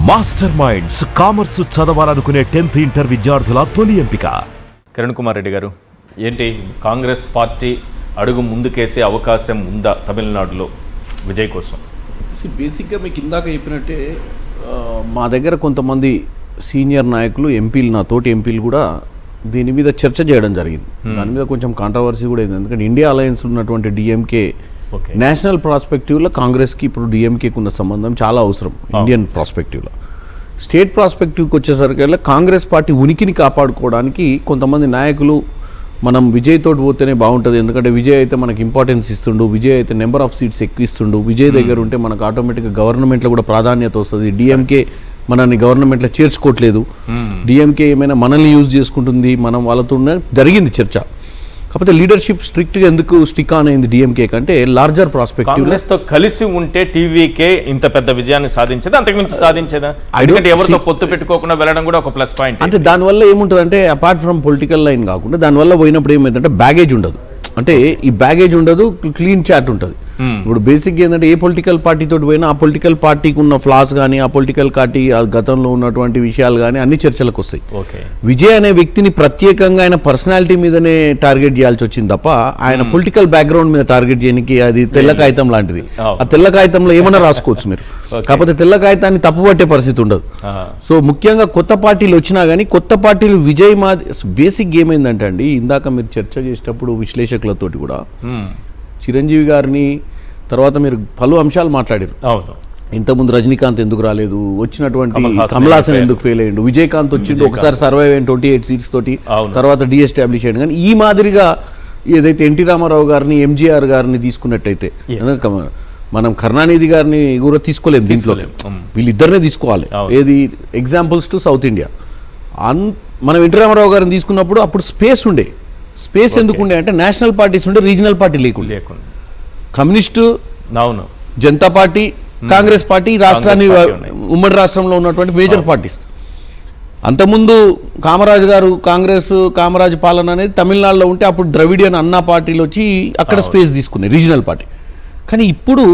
Master minds commerce చదవాలనుకునే 10th inter విద్యార్థుల తొలి ఎంపిక. కిరణ్ కుమార్ రెడ్డి గారు, ఏంటి కాంగ్రెస్ పార్టీ అడుగు ముందుకేసే అవకాశం ఉందా తమిళనాడులో విజయ్ కోసం? బేసిక్గా మీకు ఇందాక చెప్పినట్టే మా దగ్గర కొంతమంది సీనియర్ నాయకులు ఎంపీలు, నా తోటి ఎంపీలు కూడా దీని మీద చర్చ చేయడం జరిగింది. దాని మీద కొంచెం కాంట్రవర్సీ కూడా అయింది. ఎందుకంటే ఇండియా అలయన్స్ ఉన్నటువంటి డిఎంకే నేషనల్ ప్రాస్పెక్టివ్లో కాంగ్రెస్కి ఇప్పుడు డిఎంకేకి ఉన్న సంబంధం చాలా అవసరం. ఇండియన్ ప్రాస్పెక్టివ్లో స్టేట్ ప్రాస్పెక్టివ్కి వచ్చేసరికి కాంగ్రెస్ పార్టీ ఉనికిని కాపాడుకోవడానికి కొంతమంది నాయకులు మనం విజయ్ తోటి పోతేనే బాగుంటుంది, ఎందుకంటే విజయ్ అయితే మనకి ఇంపార్టెన్స్ ఇస్తుండు, విజయ్ అయితే నెంబర్ ఆఫ్ సీట్స్ ఎక్కువ ఇస్తుండు, విజయ్ దగ్గర ఉంటే మనకు ఆటోమేటిక్గా గవర్నమెంట్లో కూడా ప్రాధాన్యత వస్తుంది, డిఎంకే మనల్ని గవర్నమెంట్లో చేర్చుకోవట్లేదు, డిఎంకే ఏమైనా మనల్ని యూజ్ చేసుకుంటుంది, మనం వాళ్ళతో జరిగింది చర్చ. కాకపోతే లీడర్షిప్ స్ట్రిక్ట్గా ఎందుకు స్టిక్ ఆన్ అయింది డిఎంకే కంటే లార్జర్ ప్రాస్పెక్టివ్ కాంగ్రెస్తో కలిసి ఉంటే టీవీకే ఇంత పెద్ద విజయాన్ని సాధించేదా, అంతకుమించి సాధించేదా? ఎందుకంటే ఎవరితో పొత్తు పెట్టుకోకుండా వెళ్ళడం కూడా ఒక ప్లస్ పాయింట్. అంటే దానివల్ల ఏముంటుంది అంటే అపార్ట్ ఫ్రమ్ పొలిటికల్ లైన్ కాకుండా దానివల్ల పోయినప్పుడు ఏమైందంటే బ్యాగేజ్ ఉండదు. అంటే ఈ బ్యాగేజ్ ఉండదు, క్లీన్ చాట్ ఉంటుంది. ఇప్పుడు బేసిక్గా ఏంటంటే ఏ పొలిటికల్ పార్టీతో పోయినా ఆ పొలిటికల్ పార్టీకి ఉన్న ఫ్లాస్ కానీ, ఆ పొలిటికల్ పార్టీ గతంలో ఉన్నటువంటి విషయాలు కానీ అన్ని చర్చలకు వస్తాయి. విజయ్ అనే వ్యక్తిని ప్రత్యేకంగా ఆయన పర్సనాలిటీ మీదనే టార్గెట్ చేయాల్సి వచ్చింది తప్ప ఆయన పొలిటికల్ బ్యాక్గ్రౌండ్ మీద టార్గెట్ చేయడానికి అది తెల్ల కాగితం లాంటిది. ఆ తెల్ల కాగితంలో ఏమన్నా రాసుకోవచ్చు మీరు, కాకపోతే తెల్ల కాగితాన్ని తప్పుపట్టే పరిస్థితి ఉండదు. సో ముఖ్యంగా కొత్త పార్టీలు వచ్చినా కానీ కొత్త పార్టీలు విజయ్ బేసిక్ ఏమైందంటే అండి, ఇందాక మీరు చర్చ చేసేటప్పుడు విశ్లేషకులతోటి కూడా చిరంజీవి గారిని తర్వాత మీరు పలు అంశాలు మాట్లాడారు. ఇంతకుముందు రజనీకాంత్ ఎందుకు రాలేదు, వచ్చినటువంటి కమల్ హాసన్ ఎందుకు ఫెయిల్ అయ్యిండు, విజయకాంత్ వచ్చిండు ఒకసారి సర్వైవ్ అయిన 28 సీట్స్ తోటి, తర్వాత డిఎస్టాబ్లిష్ అయ్యింది. కానీ ఈ మాదిరిగా ఏదైతే ఎన్టీ రామారావు గారిని, ఎంజీఆర్ గారిని తీసుకున్నట్టయితే మనం కరుణానిధి గారిని కూడా తీసుకోలేము దీంట్లో, వీళ్ళిద్దరినే తీసుకోవాలి. ఏది ఎగ్జాంపుల్స్ టు సౌత్ ఇండియా. మనం ఎన్టీ రామారావు గారిని తీసుకున్నప్పుడు అప్పుడు స్పేస్ ఉండే. స్పేస్ ఎందుకు ఉండే అంటే నేషనల్ పార్టీస్ ఉండే, రీజనల్ పార్టీ లేకుండా. Communist, Janata party, Congress party రాష్ట్రాన్ని ఉమ్మడి రాష్ట్రంలో ఉన్నటువంటి మేజర్ పార్టీస్. అంతకుముందు కామరాజ్ గారు కామరాజ్ పాలన అనేది తమిళనాడులో ఉంటే అప్పుడు ద్రవిడియన్ అన్నా పార్టీలు వచ్చి అక్కడ స్పేస్ తీసుకున్నాయి, రీజనల్ పార్టీ. కానీ ఇప్పుడు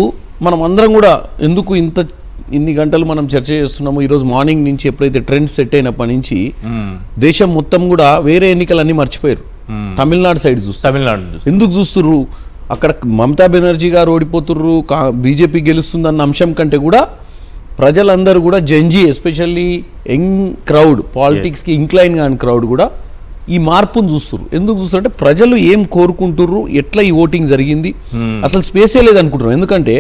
మనం అందరం కూడా ఎందుకు ఇన్ని గంటలు మనం చర్చ చేస్తున్నాము, ఈరోజు మార్నింగ్ నుంచి ఎప్పుడైతే ట్రెండ్ సెట్ అయినప్పటి నుంచి దేశం మొత్తం కూడా వేరే ఎన్నికలన్నీ మర్చిపోయారు, తమిళనాడు సైడ్ చూస్తారు. ఎందుకు చూస్తుర్రు, అక్కడ మమతా బెనర్జీ గారు ఓడిపోతుర్రు, బీజేపీ గెలుస్తుందన్న అంశం కంటే కూడా ప్రజలందరూ కూడా జంజీ, ఎస్పెషల్లీ యంగ్ క్రౌడ్, పాలిటిక్స్కి ఇంక్లైన్ కాని క్రౌడ్ కూడా ఈ మార్పును చూస్తుర్రు. ఎందుకు చూస్తారంటే ప్రజలు ఏం కోరుకుంటుర్రు, ఎట్లా ఈ ఓటింగ్ జరిగింది, అసలు స్పేసే లేదనుకుంటున్నారు. ఎందుకంటే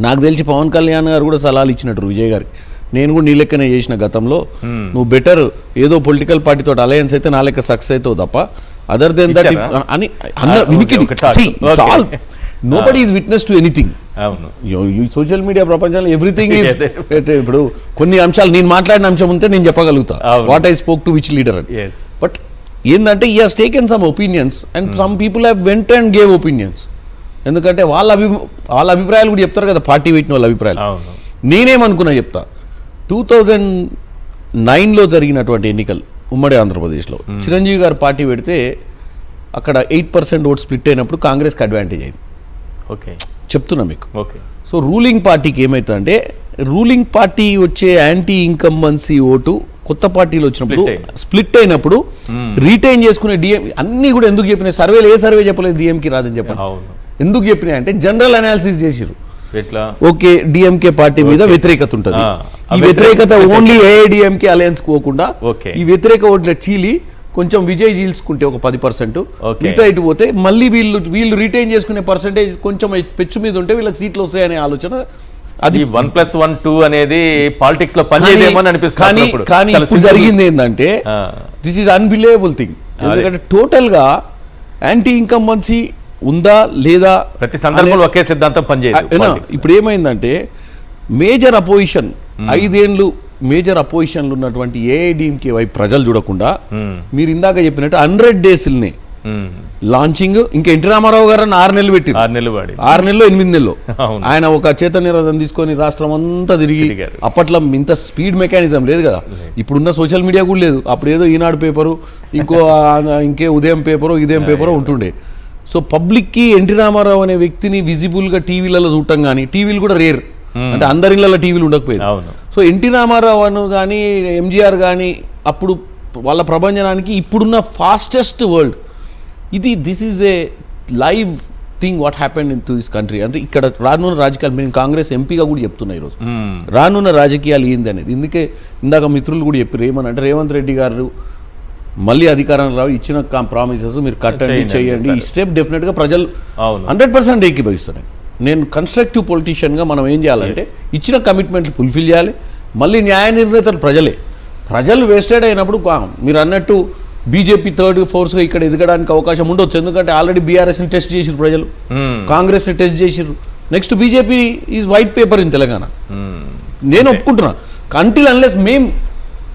నాకు తెలిసి పవన్ కళ్యాణ్ గారు కూడా సలహాలు ఇచ్చినట్టు విజయ్ గారికి, నేను కూడా నీ లెక్కనే చేసిన గతంలో, నువ్వు బెటర్ ఏదో పొలిటికల్ పార్టీతో అలయన్స్ అయితే నా లెక్క సక్సెస్ అవుతావు తప్ప అదర్ దెన్ దట్ అని అన్న వినికిడి. Nobody is witness to anything. Social media ప్రపంచంలో ఎవ్రీథింగ్ ఈజ్. ఇప్పుడు కొన్ని అంశాలు నేను మాట్లాడిన అంశం ఉంటే నేను చెప్పగలుగుతా what I spoke to which leader అని. బట్ ఏంటంటే he has taken some opinions and some people have went and gave opinions. ఎందుకంటే వాళ్ళ అభిప్రాయాలు కూడా చెప్తారు కదా, పార్టీ పెట్టిన వాళ్ళ అభిప్రాయాలు. నేనేమనుకున్నా చెప్తా, 2009లో జరిగినటువంటి ఎన్నికలు ఉమ్మడి ఆంధ్రప్రదేశ్లో చిరంజీవి గారు పార్టీ పెడితే అక్కడ 8% ఓట్ స్ప్లిట్ అయినప్పుడు కాంగ్రెస్కి అడ్వాంటేజ్ అయింది. చెప్తున్నా మీకు. సో రూలింగ్ పార్టీకి ఏమవుతుందంటే, రూలింగ్ పార్టీ వచ్చే యాంటీ ఇన్కంబెన్సీ ఓటు కొత్త పార్టీలు వచ్చినప్పుడు స్ప్లిట్ అయినప్పుడు రీటైన్ చేసుకునే డిఎం అన్ని కూడా ఎందుకు చెప్పినాయి, సర్వేలు ఏ సర్వే చెప్పలేదు డిఎంకి రాదని చెప్పండి. ఎందుకు చెప్పినాయి అంటే జనరల్ అనాలిసిస్ చేసిరు. ఓకే, డిఎంకే పార్టీ మీద వ్యతిరేకత ఉంటుంది, ఈ వ్యతిరేకత ఓన్లీ ఏఐడిఎంకే అలయన్స్ పోకుండా ఈ వ్యతిరేక ఓట్ల చీలి కొంచెం విజయ్ చీల్చుకుంటే ఒక 10%, మిగతా ఇటు పోతే మళ్ళీ వీళ్ళు రిటైన్ చేసుకునే పర్సెంటేజ్ కొంచెం పెచ్చు మీద ఉంటే వీళ్ళకి సీట్లు వస్తాయనే ఆలోచన. అది 1+1 2 అనేది పాలిటిక్స్ లో పనిచేయదేమో అనిపిస్తుంది. కానీ ఇప్పుడు జరిగింది ఏంటంటే దిస్ ఈజ్ అన్బిలీవబుల్ థింగ్. ఎందుకంటే టోటల్ గా యాంటీ ఇన్కంబెన్సీ ఉందా లేదా, ప్రతి సందర్భంలో ఒకే సిద్ధాంతం పనిచేయదు. ఇప్పుడు ఏమైందంటే మేజర్ అపోజిషన్ 5 ఏళ్ళు మేజర్ అపోజిషన్లు ఉన్నటువంటి ఏఐడిఎంకే వైపు ప్రజలు చూడకుండా మీరు ఇందాక చెప్పినట్టు 100 days లాంచింగ్, ఇంకా ఎన్టీ రామారావు గారు 6 నెలలు పెట్టి 6 నెలలు 8 నెలలు ఆయన ఒక చైతన్య రథం తీసుకొని రాష్ట్రం అంతా తిరిగి. అప్పట్లో ఇంత స్పీడ్ మెకానిజం లేదు కదా, ఇప్పుడున్న సోషల్ మీడియా కూడా లేదు. అప్పుడు ఏదో ఈనాడు పేపరు, ఇంకే ఉదయం పేపరు, ఇదేం పేపరు ఉంటుండే. సో పబ్లిక్కి ఎన్టీ రామారావు అనే వ్యక్తిని విజిబుల్గా టీవీలలో చూడటం కానీ, టీవీలు కూడా రేర్, అంటే అందరి ఇళ్ళలో టీవీలు ఉండకపోయేది. సో ఎన్టీ రామారావు కానీ ఎంజీఆర్ కానీ అప్పుడు వాళ్ళ ప్రభంజనానికి ఇప్పుడున్న fastest world this is a live thing what happened in to this country. అంటే ఇక్కడ రానున్న రాజకీయాలు నేను కాంగ్రెస్ ఎంపీగా కూడా చెప్తున్నా ఈరోజు రానున్న రాజకీయాలు ఏంది అనేది. ఇందుకే ఇందాక మిత్రులు కూడా చెప్పారు ఏమనంటే రేవంత్ రెడ్డి గారు మళ్ళీ అధికారంలో రావు, ఇచ్చిన ప్రామిసెస్ మీరు కట్టండి చేయండి, ఈ స్టెప్ డెఫినెట్గా ప్రజలు 100% ఏకీభవిస్తున్నాయి. నేను కన్స్ట్రక్టివ్ పొలిటీషియన్గా మనం ఏం చేయాలంటే ఇచ్చిన కమిట్మెంట్లు ఫుల్ఫిల్ చేయాలి. మళ్ళీ న్యాయ నిర్ణేతలు ప్రజలు వేస్టెడ్ అయినప్పుడు మీరు అన్నట్టు బీజేపీ థర్డ్ ఫోర్స్గా ఇక్కడ ఎదగడానికి అవకాశం ఉండొచ్చు. ఎందుకంటే ఆల్రెడీ బీఆర్ఎస్ని టెస్ట్ చేసిరు ప్రజలు, కాంగ్రెస్ని టెస్ట్ చేసిరు. Next BJP is white paper in Telangana. నేను ఒప్పుకుంటున్నా కంటిల్ అన్లెస్ మేము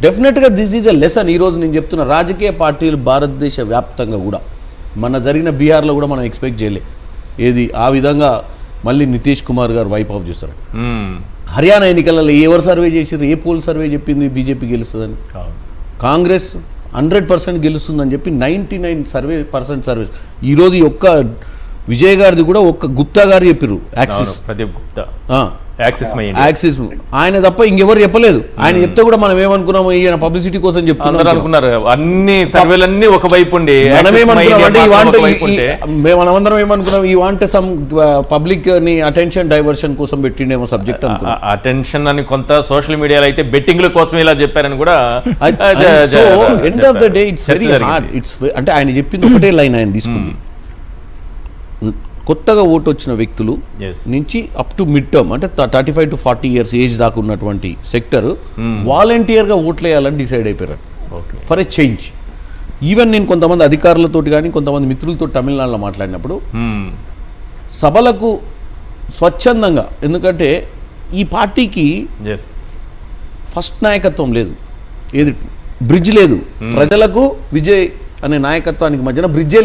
డెఫినెట్గా దిస్ ఈజ్ ఎ లెసన్. ఈరోజు నేను చెప్తున్న రాజకీయ పార్టీలు భారతదేశ వ్యాప్తంగా కూడా మన జరిగిన బీహార్లో కూడా మనం ఎక్స్పెక్ట్ చేయలే ఏది ఆ విధంగా మళ్ళీ నితీష్ కుమార్ గారు వైప్ ఆఫ్ చేస్తారు. హర్యానా ఎన్నికలలో ఎవరు సర్వే చేసారు, ఏ పోల్ సర్వే చెప్పింది బీజేపీ గెలుస్తుందని? కాంగ్రెస్ 100% గెలుస్తుందని చెప్పి 99% సర్వేస్. ఈరోజు ఈ ఒక్క విజయ్ గారిది కూడా ఒక్క గుప్తా గారు చెప్పారు, యాక్సిస్ ప్రదీప్ గుప్తా, యాక్సిస్ ఆయన తప్ప ఇంకెవరు చెప్పలేదు. ఆయన చెప్తే కూడా మనం ఏమనుకున్నాం, ఈయన పబ్లిసిటీ కోసం చెప్తున్నారు అనుకున్నారు. అన్ని సర్వేలన్నీ ఒకవైపు మనమందరం ఏమనుకున్నాం, ఈ వాంట్ సమ్ పబ్లిక్ ని అటెన్షన్ డైవర్షన్ కోసం పెట్టిండేమో సబ్జెక్ట్ అనుకున్నాం. అటెన్షన్ అని కొంత సోషల్ మీడియాలో అయితే బెట్టింగ్ల కోసం ఇలా చెప్పారని కూడా. So end of the day it's very hard. అంటే ఆయన చెప్పింది ఒకటే లైన్ ఆయన తీసుకుంది, కొత్తగా ఓటు వచ్చిన వ్యక్తులు నుంచి అప్ టు మిడ్ టర్మ్ అంటే 35 to 40 years ఏజ్ దాకా ఉన్నటువంటి సెక్టర్ వాలంటీర్గా ఓట్లు వేయాలని డిసైడ్ అయిపోయారు ఫర్ ఎ చేంజ్. ఈవెన్ నేను కొంతమంది అధికారులతోటి కానీ కొంతమంది మిత్రులతో తమిళనాడులో మాట్లాడినప్పుడు సభలకు స్వచ్ఛందంగా, ఎందుకంటే ఈ పార్టీకి ఫస్ట్ నాయకత్వం లేదు, ఏది బ్రిడ్జ్ లేదు, ప్రజలకు విజయ్ అనే నాయకత్వానికి మధ్యన బ్రిడ్జ్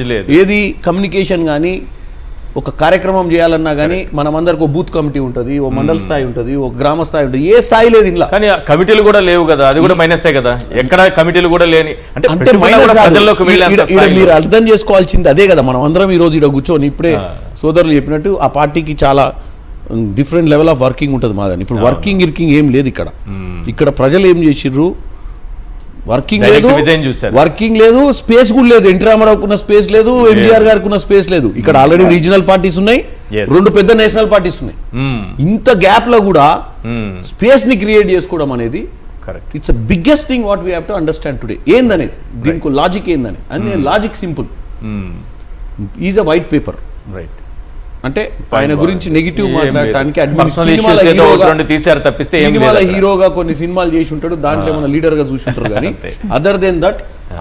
లేదు. ఏది కమ్యూనికేషన్ కానీ ఒక కార్యక్రమం చేయాలన్నా కానీ మనమందరికి ఒక బూత్ కమిటీ ఉంటుంది, ఓ మండల స్థాయి ఉంటుంది, ఒక గ్రామ స్థాయి ఉంటుంది, ఏ స్థాయి లేదు ఇలా. కానీ కమిటీలు కూడా లేవు కదా, అది కూడా మైనసే కదా. ఎక్కడ కమిటీలు కూడా లేని అంటే మీరు అర్థం చేసుకోవాల్సింది అదే కదా. మనం అందరం ఈ రోజు ఇక్కడ కూర్చొని ఇప్పుడే సోదరులు చెప్పినట్టు ఆ పార్టీకి చాలా డిఫరెంట్ లెవెల్ ఆఫ్ వర్కింగ్ ఉంటుంది మాదని. ఇప్పుడు వర్కింగ్ ఏం లేదు ఇక్కడ ప్రజలు ఏం చేసిర్రు, వర్కింగ్ లేదు, స్పేస్ కూడా లేదు. ఎన్టీ రామారావుకు ఉన్న స్పేస్ లేదు, ఎంజీఆర్ గారికి ఉన్న స్పేస్ లేదు. ఇక్కడ ఆల్రెడీ రీజనల్ పార్టీస్ ఉన్నాయి, 2 పెద్ద నేషనల్ పార్టీస్ ఉన్నాయి. ఇంత గ్యాప్ లో కూడా స్పేస్ ని క్రియేట్ చేసుకోవడం అనేది it's biggest thing what we have to understand today. ఏందనేది దీనికి లాజిక్ ఏందని అంటే logic simple, is a white paper. అంటే ఆయన గురించి నెగిటివ్ మాట్లాడటానికి సినిమాల హీరోగా కొన్ని సినిమాలు చేసి ఉంటాడు, దాంట్లో ఏమైనా లీడర్ గా చూసి ఉంటారు. కానీ అదర్ దెన్ దట్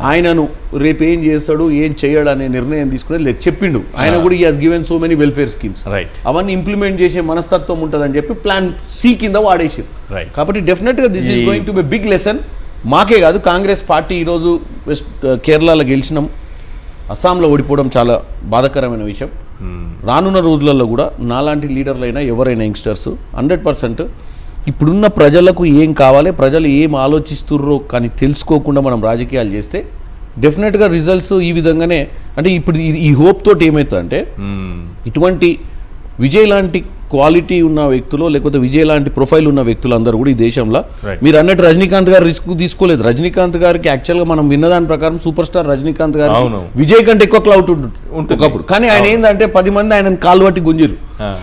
ఆయనను రేపు ఏం చేస్తాడు ఏం చేయడు అనే నిర్ణయం తీసుకునేది లేదు. చెప్పిండు ఆయన కూడా ఈ has given so many welfare schemes, అవన్నీ ఇంప్లిమెంట్ చేసే మనస్తత్వం ఉంటుందని చెప్పి ప్లాన్ సి కింద వాడేసారు. కాబట్టి డెఫినెట్ గా this is going to be big lesson. మాకే కాదు, కాంగ్రెస్ పార్టీ ఈరోజు కేరళలో గెలిచినాం, అస్సాంలో ఓడిపోవడం చాలా బాధాకరమైన విషయం. రానున్న రోజులలో కూడా నాలాంటి లీడర్లైనా ఎవరైనా యంగ్స్టర్స్ 100% ఇప్పుడున్న ప్రజలకు ఏం కావాలి, ప్రజలు ఏం ఆలోచిస్తుర్రో కానీ తెలుసుకోకుండా మనం రాజకీయాలు చేస్తే డెఫినెట్గా రిజల్ట్స్ ఈ విధంగానే. అంటే ఇప్పుడు ఈ హోప్ తోటి ఏమవుతుందంటే ఇటువంటి విజయ్ లాంటి క్వాలిటీ ఉన్న వ్యక్తులు లేకపోతే విజయ్ లాంటి ప్రొఫైల్ ఉన్న వ్యక్తులు అందరూ కూడా ఈ దేశంలో, మీరు అన్నట్టు రజనీకాంత్ గారు రిస్క్ తీసుకోలేదు. రజనీకాంత్ గారికి యాక్చువల్గా మనం విన్నదాని ప్రకారం సూపర్ స్టార్ రజనీకాంత్ గారు విజయ్ కంటే ఎక్కువ క్లౌట్ ఉంటుంది ఒకప్పుడు. కానీ ఆయన ఏంటంటే 10 మంది ఆయన కాలు పట్టి గుంజిరు.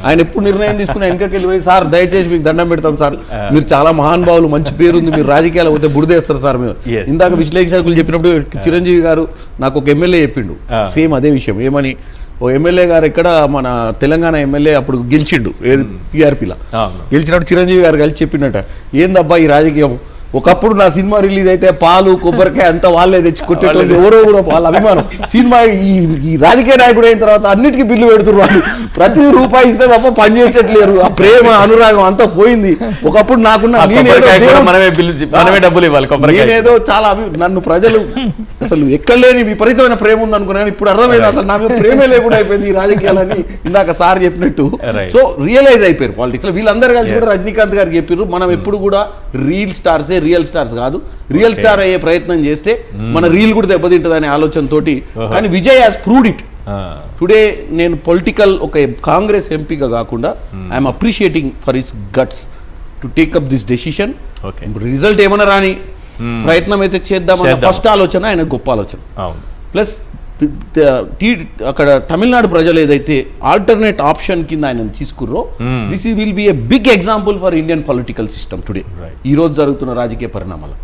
ఆయన ఎప్పుడు నిర్ణయం తీసుకుని వెనకకి వెళ్ళిపోయి, సార్ దయచేసి మీకు దండం పెడతాం సార్, మీరు చాలా మహానుభావులు, మంచి పేరుంది, మీరు రాజకీయాలు పోతే బుడిదేస్తారు సార్ మేము. ఇందాక విశ్లేషకులు చెప్పినప్పుడు చిరంజీవి గారు నాకు ఒక ఎమ్మెల్యే చెప్పిండు సేమ్ అదే విషయం. ఏమని, ఓ ఎమ్మెల్యే గారు ఇక్కడ మన తెలంగాణ ఎమ్మెల్యే అప్పుడు గెలిచిండు పిఆర్పీలో, గెలిచినప్పుడు చిరంజీవి గారు కలిసి చెప్పినట్ట, ఏందబ్బా ఈ రాజకీయం, ఒకప్పుడు నా సినిమా రిలీజ్ అయితే పాలు కొబ్బరికాయ అంతా వాళ్ళే తెచ్చి కొట్టేటోళ్ళు, ఎవరో కూడా వాళ్ళ అభిమానం. సినిమా ఈ రాజకీయ నాయకుడు అయిన తర్వాత అన్నిటికీ బిల్లు పెడుతున్నారు వాళ్ళు, ప్రతి రూపాయి ఇస్తే తప్ప పని చేసేట్లేరు. ఆ ప్రేమ అనురాగం అంతా పోయింది. ఒకప్పుడు నాకున్న నేనేదో చాలా నన్ను ప్రజలు అసలు ఎక్కడలేని విపరీతమైన ప్రేమ ఉంది అనుకున్నాను. ఇప్పుడు అర్థమైంది అసలు నా మీద ప్రేమే లేకుండా అయిపోయింది ఈ రాజకీయాలని ఇందాక సార్ చెప్పినట్టు. సో రియలైజ్ అయిపోయారు పాలిటిక్స్ లో. వీళ్ళందరూ కలిసి కూడా రజనీకాంత్ గారికి చెప్పారు, మనం ఎప్పుడు కూడా రియల్ స్టార్స్ కాదు, రియల్ స్టార్ అయ్యే ప్రయత్నం చేస్తే మన రీల్ కూడా దెబ్బతింటది అనే ఆలోచనతోటి. కానీ Vijay has proved it today. నేను పొలిటికల్ ఒక కాంగ్రెస్ ఎంపీగా కాకుండా I'm appreciating for his guts. To take up this decision. Okay, result ఏమన్నా రాని ప్రయత్నం అయితే చేద్దామన్న ఫస్ట్ ఆలోచన ఆయన గొప్ప ఆలోచన. అవును. ప్లస్ అక్కడ తమిళనాడు ప్రజలు ఏదైతే ఆల్టర్నేట్ ఆప్షన్ కింద ఆయన తీసుకుర్రో, this will be a big example for Indian political system today, ఈ రోజు జరుగుతున్న రాజకీయ పరిణామాలు.